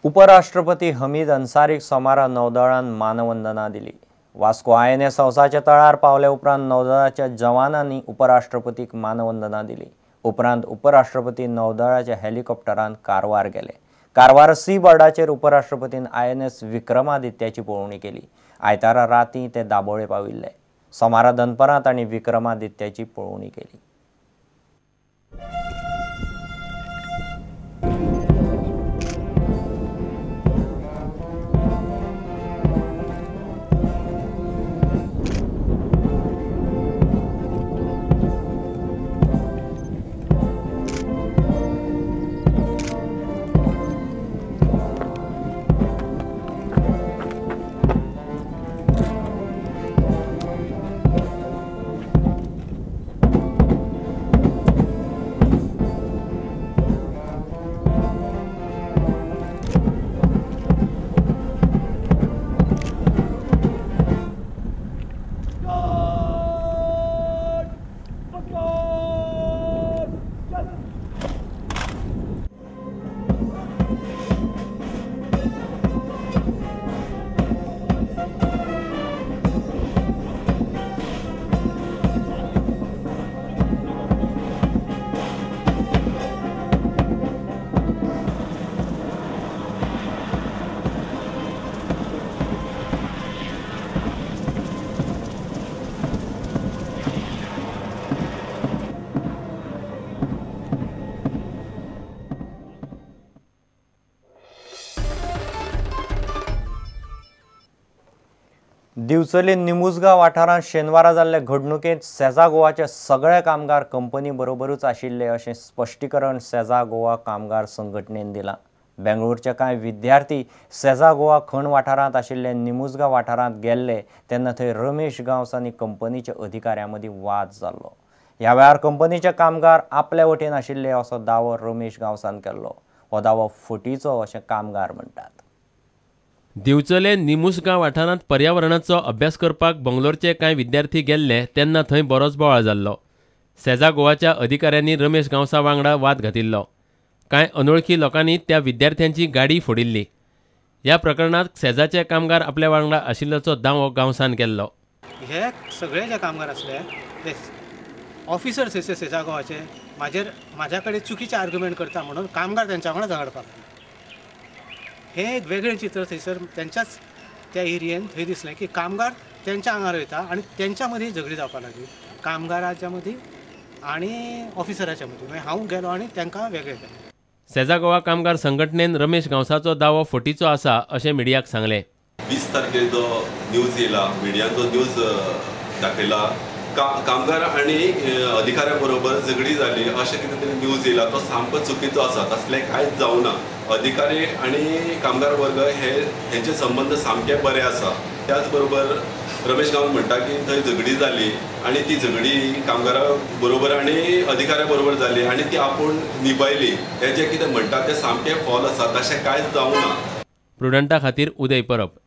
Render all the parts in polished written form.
उपराष्ट्रपती हमीद अन्सारीक सोमारा नौदळान मानवंदना दिली। वास्को INS हौसाच्या तळार पावले उपरांत नौदळाच्या जवानांनी उपराष्ट्रपतीक मानवंदना दिली। उपरांत उपराष्ट्रपती नौदळाच्या हेलिकॉप्टरान कारवार गेले। कारवार सी बोर्डाचेर उपराष्ट्रपतीन INS विक्रमादित्याची पळोवणी केली। आयतारा रातीं ते दाबोळे पाविल्ले। सोमारा दनपारां तांणी विक्रमादित्याची पळोवणी केली। दिवचले निमुजगांव वाठारांत शेनवारा जाल्ले घडणुकेंत सेजा गोवाचे सगळे कामगार कंपनी बरोबरूच आशिल्ले अशें स्पश्टीकरण सेजा गोवा कामगार संघटनेन दिलां। बेंगळूरचे कांय विद्यार्थी सेजा गोवा खण वाठारांत आशिल्ले निमुजगांव वाठारांत गेल्ले तेन्ना थंय रमेश गांवस आनी कंपनीच्या अधिकाऱ्यां मदीं वाद जाल्लो। ह्या वेळार कंपनीचे कामगार आपले वटेन आशिल्ले असो दावो रमेश गांवसान केल्लो। हो दावो फटीचो अशें कामगार म्हणटात। दिवचले निमुजगांव वाठारांत पर्यावरणाचो अभ्यास करपाक बंगलोरचे कांय विद्यार्थी गेल्ले तेन्ना थंय बरोच बोवाळ जाल्लो। सेजा गोवाच्या अधिकाऱ्यांनी रमेश गांवसा वांगडा वाद घातिल्लो। कांय अनवळखी लोकांनी त्या विद्यार्थ्यांची गाडी फोडिल्ली। ह्या प्रकरणात सेजाचे कामगार आपल्या वांगडा आशिल्ल्याचो दावो गांवसान केल्लो। हे सगळे जे कामगार आसले ते ऑफिसर्स सेजा गोवाचे म्हाज्या कडेन चुकीचे आर्ग्युमेंट करता म्हणून कामगार त्यांच्या वांगडा झगडपाक हे वेगळे चित्र थंयसर त्यांच्याच त्या एरियेन थंय दिसलें की कामगार त्यांच्या आंगार वयता आनी त्यांच्या मदीं झगडी जावपाक लागली कामगाराच्या मदीं आनी ऑफिसराच्या मदीं। मागीर हांव गेलो आनी तांकां वेगळे केलें। सेजा गोवा कामगार संघटनेन रमेश गांवसाचो दावो फटीचो आसा अशें मिडियाक सांगलें। 20 तारखेर जो न्यूज येयला मिडियान जो न्यूज दाखयला कामगार आनी अधिकाऱ्या बरोबर झगडी जाली अशें कितें तरी न्यूज येयला तो सामको चुकीचो आसा। तसलें कांयच जावना। अधिकारी आनी कामगार वर्ग हेंचे संबंध सामके बरे आसा। त्याच बरोबर रमेश गांवन म्हणटा की थंय झगडी जाली आनी ती झगडी कामगारा बरोबर आनी अधिकाऱ्या बरोबर जाली आनी ती आपूण निभयली हे जे कितें म्हणटा तें सामकें फॉल आसा। तशें कांयच जावना। प्रुडंटा खातीर उदय परब।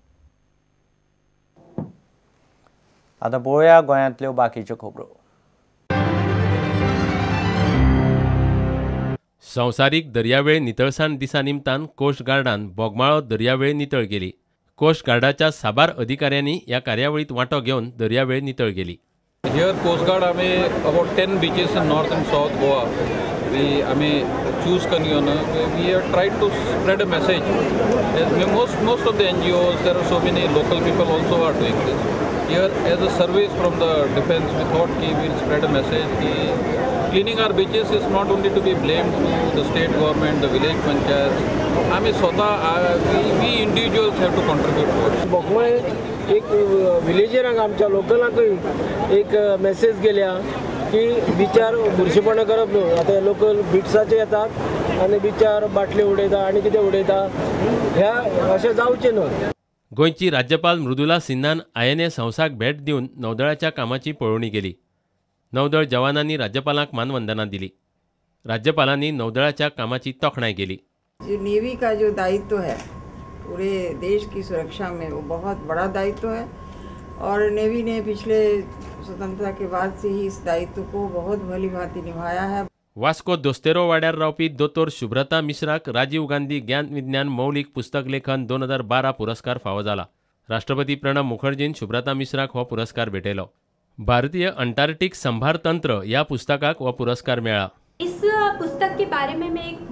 आतां पळोवया गोंयांतल्यो बाकीच्यो खबरो। संवसारीक दर्यावेळ नितळसाण दिसा निमतान कोस्ट गार्डान बोगमाळो दर्यावेळ नितळ केली। कोस्ट गार्डाच्या साबार अधिकाऱ्यांनी ह्या कार्यावळीत वांटो घेवन दर्यावेळ नितळ केली। Here Coast Guard आमी about 10 beaches in north and south Goa आमी choose करून घेवन we have tried to spread a message. Most of the NGOs, there are so many local people also are doing this. Here as a service from the defense we thought we will spread a message that cleaning our beaches is not only to be blamed to the state government, the village panchayats. आमी स्वतः we individuals have to contribute to it. Bogmalo एक विलेजरांक आमच्या लोकलांकय एक message गेल्या की बिचार बुरशीपणां करप न्हू। आतां लोकल बिट्साचे येतात आनी बिचार बाटली उडयता आनी कितें उडयता ह्या अशें जावचें न्हू। गोंयची राज्यपाल मृदुला सिन्हान INS हौसाक भेट दिवन नौदळाच्या कामाची पळोवणी केली। नौदळ जवानांनी राज्यपालांक मानवंदना दिली। राज्यपालांनी नौदळाच्या कामाची तोखणाय केली। नेवी का जो दायित्व है पूरे देश की सुरक्षा में वो बहुत बड़ा दायित्व है और नेवी ने पिछले स्वतंत्रता के बाद से ही इस दायित्व को बहुत भली भांति निभाया है। वास्को दोस्तेरो वाड्यार रावपी दोतोर शुभ्रता मिश्राक राजीव गांधी ज्ञान विज्ञान मौलिक पुस्तक लेखन 2012 पुरस्कार फावो जाला. राष्ट्रपती प्रणब मुखर्जीन शुभ्रता मिश्राक हो पुरस्कार भेटयलो. भारतीय अंटार्क्टिक संभार तंत्र या पुस्तकाक हो पुरस्कार मेळ्ळा. इस पुस्तक के बारे में मैं एक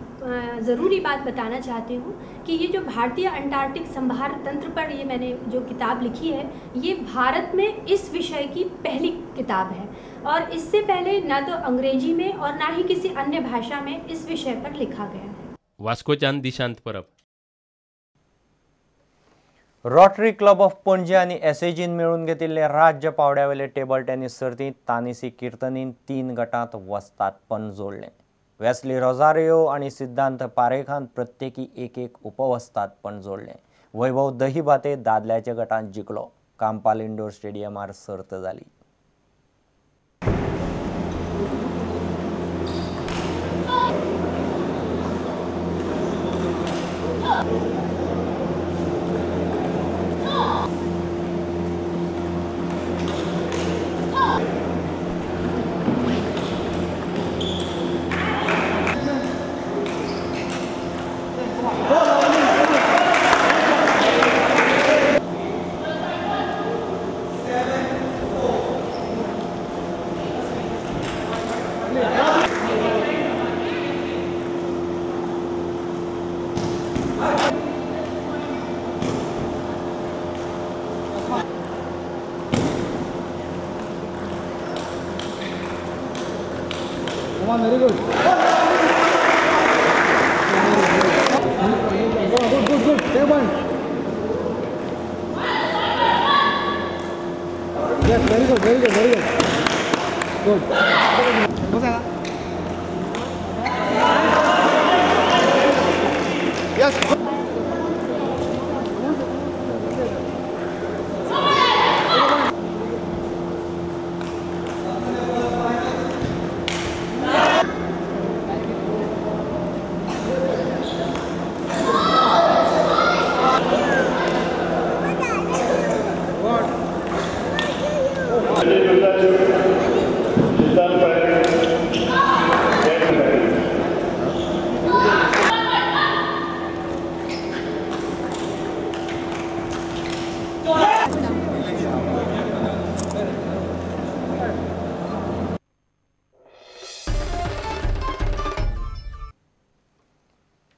ज़रूरी बात बताना चाहती हूँ कि ये जो भारतीय अंटार्कटिक संभार तंत्र पर ये मैंने जो किताब लिखी है, ये भारत में इस विषय की पहली किताब है और इससे पहले न तो अंग्रेजी में और ना ही किसी अन्य भाषा में इस विषय पर लिखा गया है. वास्कोच्यान Dishant Parab. Rotary Club of Panaji आणि एसएजीन मेळून घेतिल्ले राज्य पावड्यावेले टेबल टेनिस सर्तींत तानिसी कीर्तनीन 3 गटांत वस्तादपण जोडलें. वेस्ली रोजारियो आणि सिद्धांत पारेखान प्रत्येकी एक उपवस्तादपण जोडलें. वैभव दहिबाते दादल्याच्या गटांत जिखलो. कांपाल इंडोर स्टेडियमार सर्त जाली. Very good. Good. Take one. Yes, very good. Good. Yes.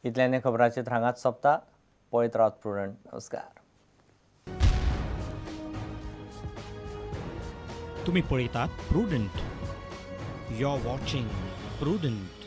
इतल्याने खबरांचे हांगाच सोंपता. पळयत रावत प्रुडंट. नमस्कार. तुम्ही पळयतात Prudent. You are watching prudent.